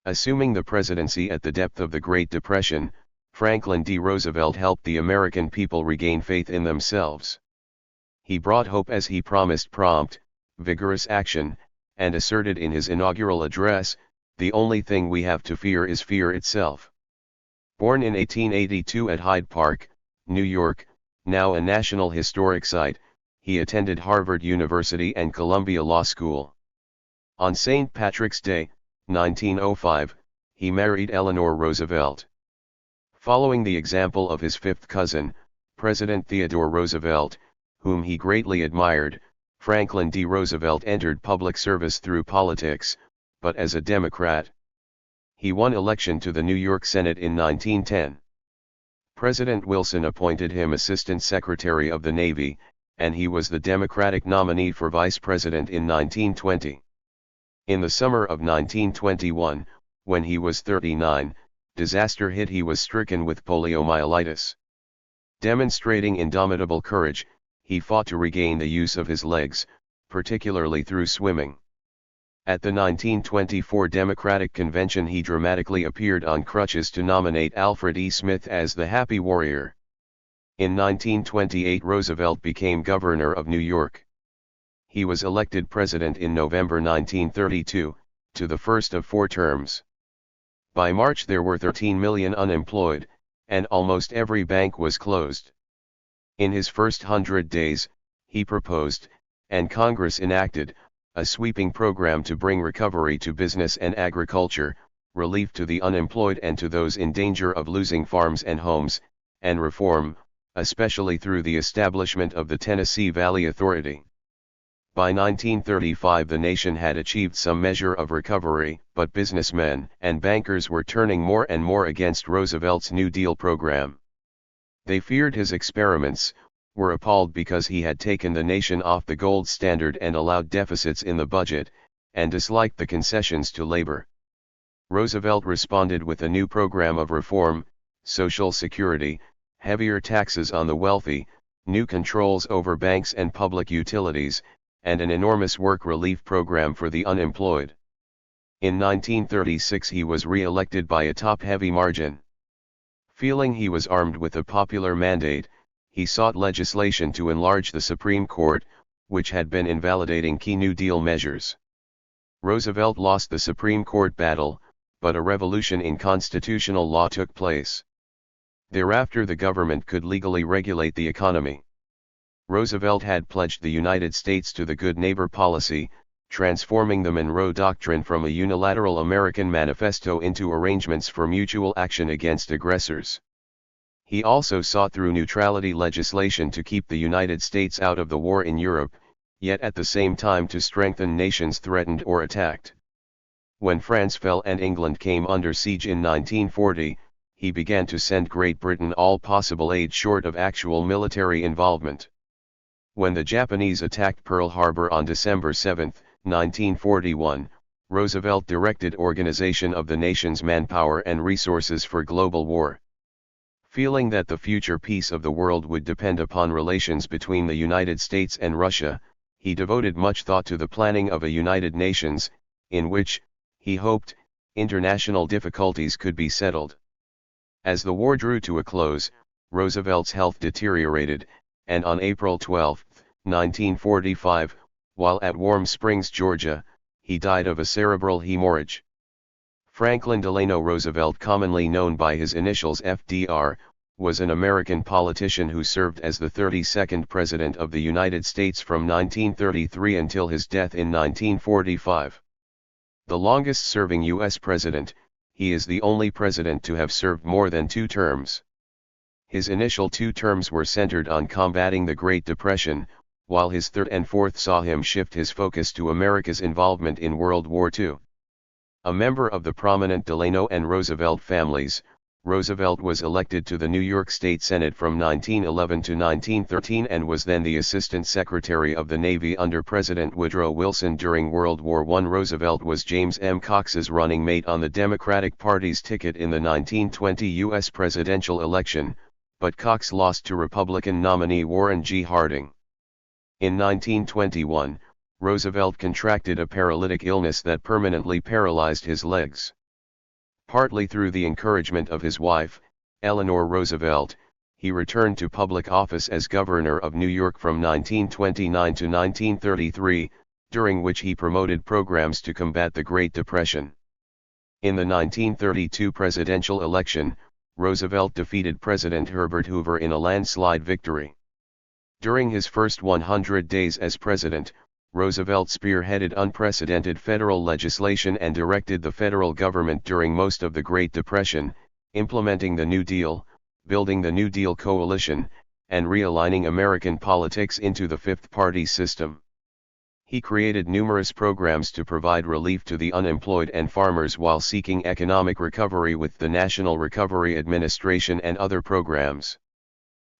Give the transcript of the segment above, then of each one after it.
Assuming the presidency at the depth of the Great Depression, Franklin D. Roosevelt helped the American people regain faith in themselves. He brought hope as he promised prompt, vigorous action, and asserted in his inaugural address, "The only thing we have to fear is fear itself." Born in 1882 at Hyde Park, New York, now a National Historic Site, he attended Harvard University and Columbia Law School. On St. Patrick's Day, 1905, he married Eleanor Roosevelt. Following the example of his fifth cousin, President Theodore Roosevelt, whom he greatly admired, Franklin D. Roosevelt entered public service through politics, but as a Democrat. He won election to the New York Senate in 1910. President Wilson appointed him Assistant Secretary of the Navy, and he was the Democratic nominee for Vice President in 1920. In the summer of 1921, when he was 39, disaster hit. He was stricken with poliomyelitis. Demonstrating indomitable courage, he fought to regain the use of his legs, particularly through swimming. At the 1924 Democratic Convention he dramatically appeared on crutches to nominate Alfred E. Smith as the Happy Warrior. In 1928 Roosevelt became governor of New York. He was elected president in November 1932, to the first of 4 terms. By March there were 13 million unemployed, and almost every bank was closed. In his first 100 days, he proposed, and Congress enacted, a sweeping program to bring recovery to business and agriculture, relief to the unemployed and to those in danger of losing farms and homes, and reform, especially through the establishment of the Tennessee Valley Authority. By 1935 the nation had achieved some measure of recovery, but businessmen and bankers were turning more and more against Roosevelt's New Deal program. They feared his experiments, were appalled because he had taken the nation off the gold standard and allowed deficits in the budget, and disliked the concessions to labor. Roosevelt responded with a new program of reform, Social Security, heavier taxes on the wealthy, new controls over banks and public utilities, and an enormous work relief program for the unemployed. In 1936 he was re-elected by a top-heavy margin. Feeling he was armed with a popular mandate, he sought legislation to enlarge the Supreme Court, which had been invalidating key New Deal measures. Roosevelt lost the Supreme Court battle, but a revolution in constitutional law took place. Thereafter the government could legally regulate the economy. Roosevelt had pledged the United States to the Good Neighbor policy, transforming the Monroe Doctrine from a unilateral American manifesto into arrangements for mutual action against aggressors. He also sought through neutrality legislation to keep the United States out of the war in Europe, yet at the same time to strengthen nations threatened or attacked. When France fell and England came under siege in 1940, he began to send Great Britain all possible aid short of actual military involvement. When the Japanese attacked Pearl Harbor on December 7, 1941, Roosevelt directed organization of the nation's manpower and resources for global war. Feeling that the future peace of the world would depend upon relations between the United States and Russia, he devoted much thought to the planning of a United Nations, in which, he hoped, international difficulties could be settled. As the war drew to a close, Roosevelt's health deteriorated, and on April 12, 1945, while at Warm Springs, Georgia, he died of a cerebral hemorrhage. Franklin Delano Roosevelt, commonly known by his initials FDR, was an American politician who served as the 32nd President of the United States from 1933 until his death in 1945. The longest-serving U.S. president, he is the only president to have served more than 2 terms. His initial 2 terms were centered on combating the Great Depression, while his third and fourth saw him shift his focus to America's involvement in World War II. A member of the prominent Delano and Roosevelt families, Roosevelt was elected to the New York State Senate from 1911 to 1913 and was then the Assistant Secretary of the Navy under President Woodrow Wilson during World War I. Roosevelt was James M. Cox's running mate on the Democratic Party's ticket in the 1920 U.S. presidential election, but Cox lost to Republican nominee Warren G. Harding. In 1921, Roosevelt contracted a paralytic illness that permanently paralyzed his legs. Partly through the encouragement of his wife, Eleanor Roosevelt, he returned to public office as governor of New York from 1929 to 1933, during which he promoted programs to combat the Great Depression. In the 1932 presidential election, Roosevelt defeated President Herbert Hoover in a landslide victory. During his first 100 days as president, Roosevelt spearheaded unprecedented federal legislation and directed the federal government during most of the Great Depression, implementing the New Deal, building the New Deal coalition, and realigning American politics into the Fifth Party system. He created numerous programs to provide relief to the unemployed and farmers while seeking economic recovery with the National Recovery Administration and other programs.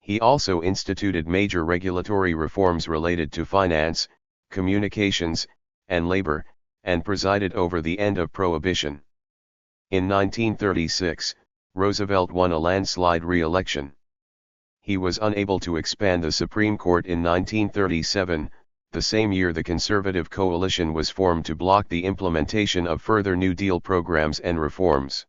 He also instituted major regulatory reforms related to finance, communications, and labor, and presided over the end of Prohibition. In 1936, Roosevelt won a landslide re-election. He was unable to expand the Supreme Court in 1937, the same year the Conservative coalition was formed to block the implementation of further New Deal programs and reforms.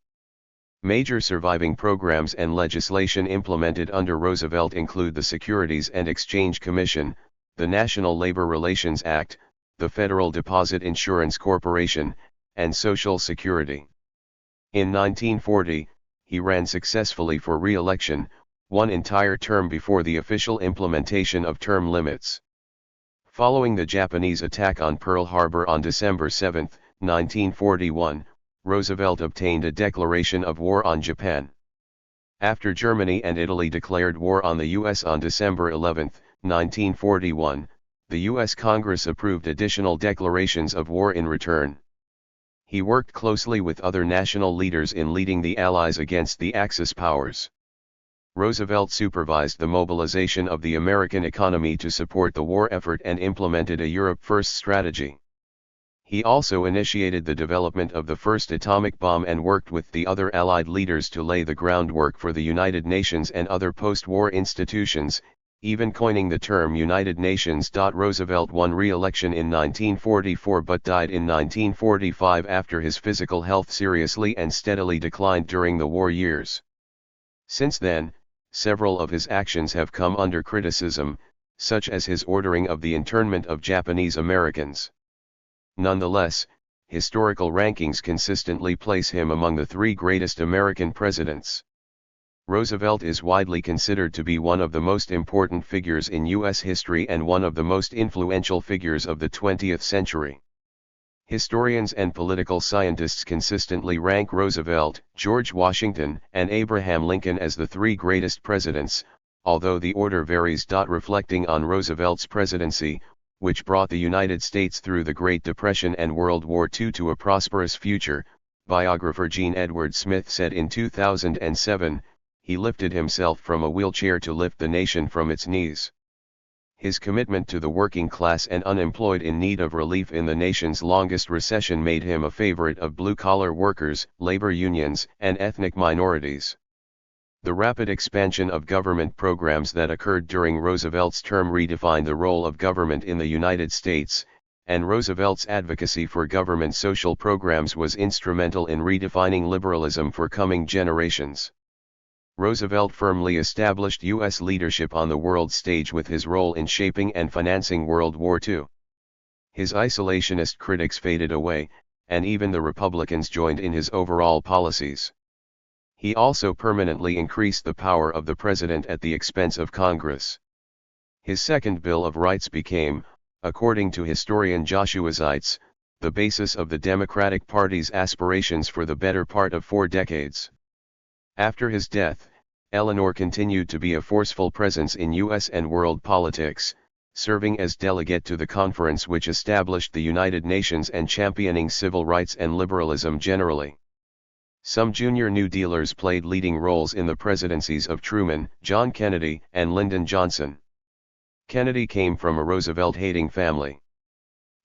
Major surviving programs and legislation implemented under Roosevelt include the Securities and Exchange Commission, the National Labor Relations Act, the Federal Deposit Insurance Corporation, and Social Security. In 1940, he ran successfully for re-election, one entire term before the official implementation of term limits. Following the Japanese attack on Pearl Harbor on December 7, 1941, Roosevelt obtained a declaration of war on Japan. After Germany and Italy declared war on the U.S. on December 11, 1941, the U.S. Congress approved additional declarations of war in return. He worked closely with other national leaders in leading the Allies against the Axis powers. Roosevelt supervised the mobilization of the American economy to support the war effort and implemented a Europe First strategy. He also initiated the development of the first atomic bomb and worked with the other Allied leaders to lay the groundwork for the United Nations and other post-war institutions, even coining the term United Nations. Roosevelt won re-election in 1944 but died in 1945 after his physical health seriously and steadily declined during the war years. Since then, several of his actions have come under criticism, such as his ordering of the internment of Japanese Americans. Nonetheless, historical rankings consistently place him among the three greatest American presidents. Roosevelt is widely considered to be one of the most important figures in U.S. history and one of the most influential figures of the 20th century. Historians and political scientists consistently rank Roosevelt, George Washington, and Abraham Lincoln as the three greatest presidents, although the order varies. Reflecting on Roosevelt's presidency, which brought the United States through the Great Depression and World War II to a prosperous future, biographer Gene Edward Smith said in 2007, "He lifted himself from a wheelchair to lift the nation from its knees." His commitment to the working class and unemployed in need of relief in the nation's longest recession made him a favorite of blue-collar workers, labor unions, and ethnic minorities. The rapid expansion of government programs that occurred during Roosevelt's term redefined the role of government in the United States, and Roosevelt's advocacy for government social programs was instrumental in redefining liberalism for coming generations. Roosevelt firmly established U.S. leadership on the world stage with his role in shaping and financing World War II. His isolationist critics faded away, and even the Republicans joined in his overall policies. He also permanently increased the power of the president at the expense of Congress. His second Bill of Rights became, according to historian Joshua Zeitz, the basis of the Democratic Party's aspirations for the better part of 4 decades. After his death, Eleanor continued to be a forceful presence in U.S. and world politics, serving as delegate to the conference which established the United Nations and championing civil rights and liberalism generally. Some junior New Dealers played leading roles in the presidencies of Truman, John Kennedy, and Lyndon Johnson. Kennedy came from a Roosevelt-hating family.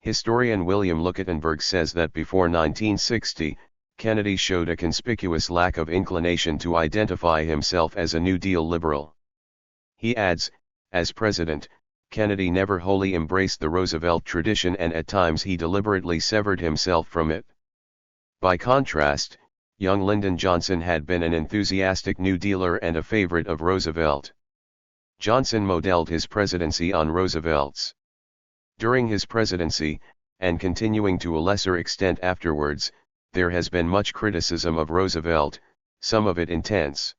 Historian William Lukattenberg says that before 1960, Kennedy showed a conspicuous lack of inclination to identify himself as a New Deal liberal. He adds, as president, Kennedy never wholly embraced the Roosevelt tradition and at times he deliberately severed himself from it. By contrast, young Lyndon Johnson had been an enthusiastic New Dealer and a favorite of Roosevelt. Johnson modeled his presidency on Roosevelt's. During his presidency, and continuing to a lesser extent afterwards, there has been much criticism of Roosevelt, some of it intense.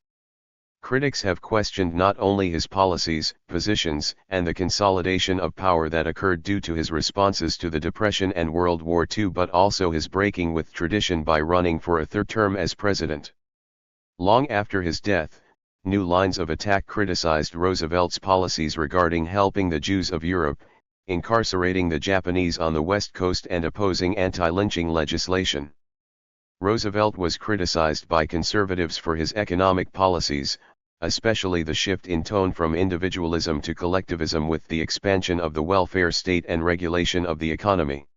Critics have questioned not only his policies, positions, and the consolidation of power that occurred due to his responses to the Depression and World War II, but also his breaking with tradition by running for a third term as president. Long after his death, new lines of attack criticized Roosevelt's policies regarding helping the Jews of Europe, incarcerating the Japanese on the West Coast, and opposing anti-lynching legislation. Roosevelt was criticized by conservatives for his economic policies, especially the shift in tone from individualism to collectivism with the expansion of the welfare state and regulation of the economy.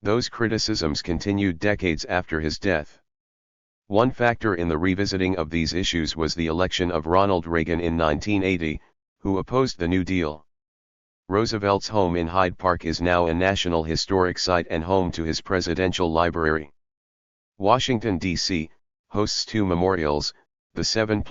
Those criticisms continued decades after his death. One factor in the revisiting of these issues was the election of Ronald Reagan in 1980, who opposed the New Deal. Roosevelt's home in Hyde Park is now a National Historic Site and home to his presidential library. Washington, D.C., hosts two memorials, the 7+1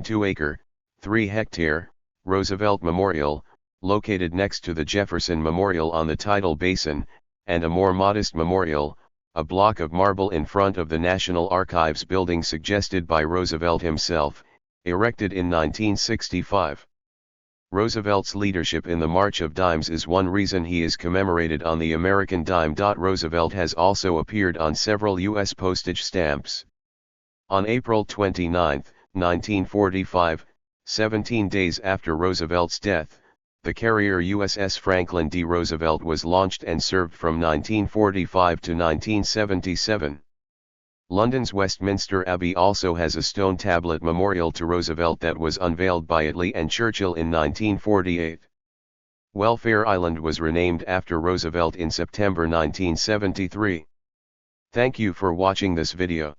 2-acre, 3-hectare, Roosevelt Memorial, located next to the Jefferson Memorial on the tidal basin, and a more modest memorial, a block of marble in front of the National Archives building suggested by Roosevelt himself, erected in 1965. Roosevelt's leadership in the March of Dimes is one reason he is commemorated on the American dime. Roosevelt has also appeared on several U.S. postage stamps. On April 29, 1945, 17 days after Roosevelt's death, the carrier USS Franklin D. Roosevelt was launched and served from 1945 to 1977. London's Westminster Abbey also has a stone tablet memorial to Roosevelt that was unveiled by Attlee and Churchill in 1948. Welfare Island was renamed after Roosevelt in September 1973. Thank you for watching this video.